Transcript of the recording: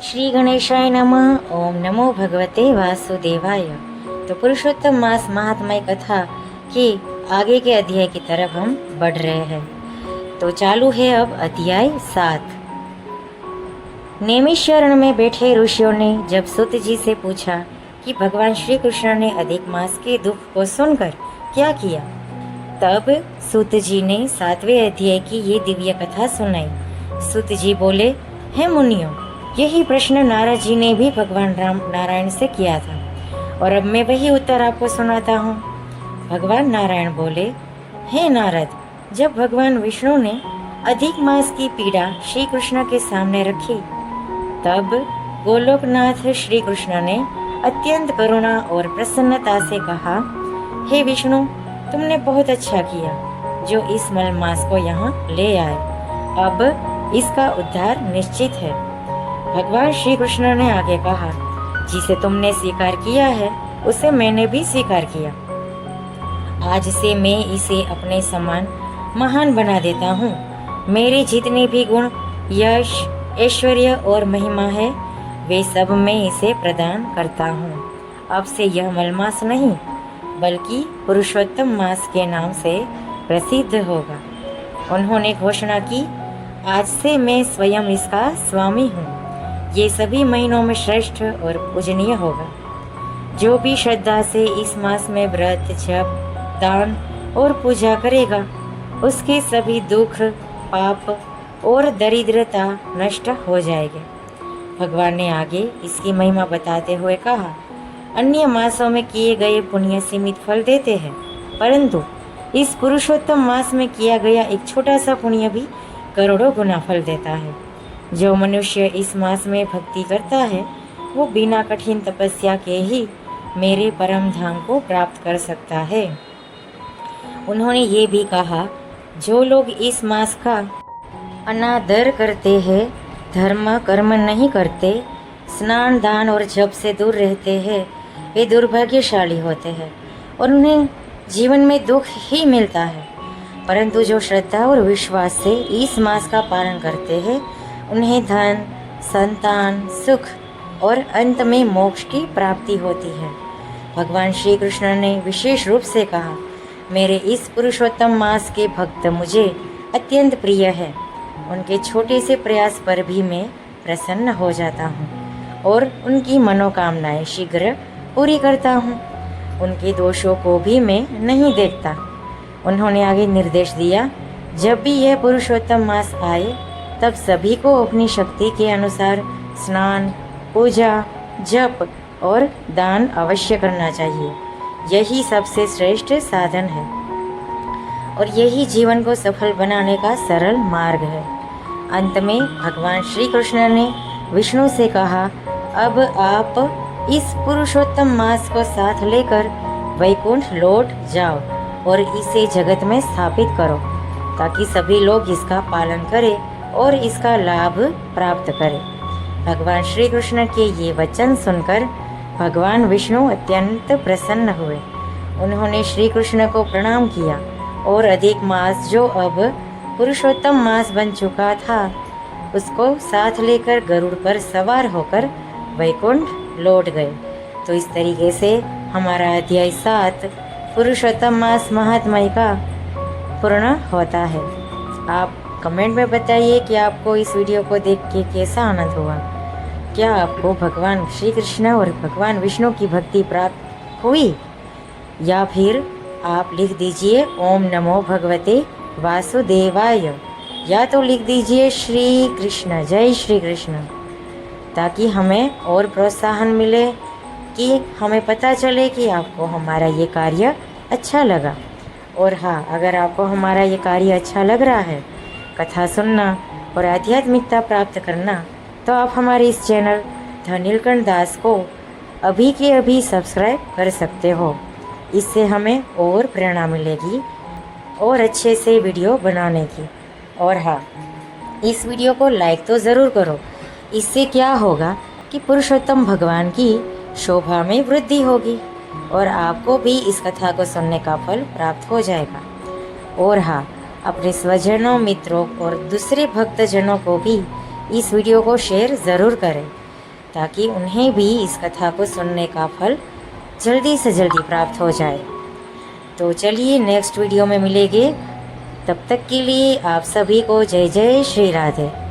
श्री गणेशाय नमः। ओम नमो भगवते वासुदेवाय। तो पुरुषोत्तम मास महात्म्य कथा के आगे के अध्याय की तरफ हम बढ़ रहे हैं। तो चालू है अब अध्याय 7। नैमिषारण्य में बैठे ऋषियों ने जब सूत जी से पूछा कि भगवान श्री कृष्ण ने अधिक मास के दुख को सुनकर क्या किया, तब सूत जी ने 7वें अध्याय की ये दिव्य कथा सुनाई। सूत जी बोले, हे मुनियों, यही प्रश्न नारद जी ने भी भगवान राम नारायण से किया था और अब मैं वही उत्तर आपको सुनाता हूँ। भगवान नारायण बोले, हे नारद, जब भगवान विष्णु ने अधिक मास की पीड़ा श्री कृष्ण के सामने रखी, तब गोलोकनाथ श्री कृष्ण ने अत्यंत करुणा और प्रसन्नता से कहा, हे विष्णु, तुमने बहुत अच्छा किया जो इस मलमास को यहाँ ले आए। अब इसका उद्धार निश्चित है। भगवान श्री कृष्ण ने आगे कहा, जिसे तुमने स्वीकार किया है उसे मैंने भी स्वीकार किया। आज से मैं इसे अपने समान महान बना देता हूँ। मेरे जितने भी गुण, यश, ऐश्वर्य और महिमा है, वे सब मैं इसे प्रदान करता हूँ। अब से यह मलमास नहीं बल्कि पुरुषोत्तम मास के नाम से प्रसिद्ध होगा। उन्होंने घोषणा की, आज से मैं स्वयं इसका स्वामी हूँ। ये सभी महीनों में श्रेष्ठ और पूजनीय होगा। जो भी श्रद्धा से इस मास में व्रत, जप, दान और पूजा करेगा, उसके सभी दुख, पाप और दरिद्रता नष्ट हो जाएंगे। भगवान ने आगे इसकी महिमा बताते हुए कहा, अन्य मासों में किए गए पुण्य सीमित फल देते हैं, परंतु इस पुरुषोत्तम मास में किया गया एक छोटा सा पुण्य भी करोड़ों गुना फल देता है। जो मनुष्य इस मास में भक्ति करता है, वो बिना कठिन तपस्या के ही मेरे परम धाम को प्राप्त कर सकता है। उन्होंने ये भी कहा, जो लोग इस मास का अनादर करते हैं, धर्म कर्म नहीं करते, स्नान दान और जप से दूर रहते हैं, वे दुर्भाग्यशाली होते हैं और उन्हें जीवन में दुख ही मिलता है। परंतु जो श्रद्धा और विश्वास से इस मास का पालन करते हैं, उन्हें धन, संतान, सुख और अंत में मोक्ष की प्राप्ति होती है। भगवान श्री कृष्ण ने विशेष रूप से कहा, मेरे इस पुरुषोत्तम मास के भक्त मुझे अत्यंत प्रिय है। उनके छोटे से प्रयास पर भी मैं प्रसन्न हो जाता हूँ और उनकी मनोकामनाएं शीघ्र पूरी करता हूँ। उनके दोषों को भी मैं नहीं देखता। उन्होंने आगे निर्देश दिया, जब भी यह पुरुषोत्तम मास आए, तब सभी को अपनी शक्ति के अनुसार स्नान, पूजा, जप और दान अवश्य करना चाहिए। यही सबसे श्रेष्ठ साधन है और यही जीवन को सफल बनाने का सरल मार्ग है। अंत में भगवान श्री कृष्ण ने विष्णु से कहा, अब आप इस पुरुषोत्तम मास को साथ लेकर वैकुंठ लौट जाओ और इसे जगत में स्थापित करो, ताकि सभी लोग इसका पालन करें और इसका लाभ प्राप्त करें। भगवान श्री कृष्ण के ये वचन सुनकर भगवान विष्णु अत्यंत प्रसन्न हुए। उन्होंने श्री कृष्ण को प्रणाम किया और अधिक मास, जो अब पुरुषोत्तम मास बन चुका था, उसको साथ लेकर गरुड़ पर सवार होकर वैकुंठ लौट गए। तो इस तरीके से हमारा अध्याय 7 पुरुषोत्तम मास महात्म्य का पूर्ण होता है। आप कमेंट में बताइए कि आपको इस वीडियो को देख के कैसा आनंद हुआ। क्या आपको भगवान श्री कृष्ण और भगवान विष्णु की भक्ति प्राप्त हुई, या फिर आप लिख दीजिए ओम नमो भगवते वासुदेवाय, या तो लिख दीजिए श्री कृष्ण, जय श्री कृष्ण, ताकि हमें और प्रोत्साहन मिले, कि हमें पता चले कि आपको हमारा ये कार्य अच्छा लगा। और हाँ, अगर आपको हमारा ये कार्य अच्छा लग रहा है, कथा सुनना और आध्यात्मिकता प्राप्त करना, तो आप हमारे इस चैनल द नीलकंठ दास को अभी के अभी सब्सक्राइब कर सकते हो। इससे हमें और प्रेरणा मिलेगी और अच्छे से वीडियो बनाने की। और हाँ, इस वीडियो को लाइक तो ज़रूर करो। इससे क्या होगा कि पुरुषोत्तम भगवान की शोभा में वृद्धि होगी और आपको भी इस कथा को सुनने का फल प्राप्त हो जाएगा। और हाँ, अपने स्वजनों, मित्रों और दूसरे भक्तजनों को भी इस वीडियो को शेयर ज़रूर करें, ताकि उन्हें भी इस कथा को सुनने का फल जल्दी से जल्दी प्राप्त हो जाए। तो चलिए नेक्स्ट वीडियो में मिलेंगे। तब तक के लिए आप सभी को जय जय श्री राधे।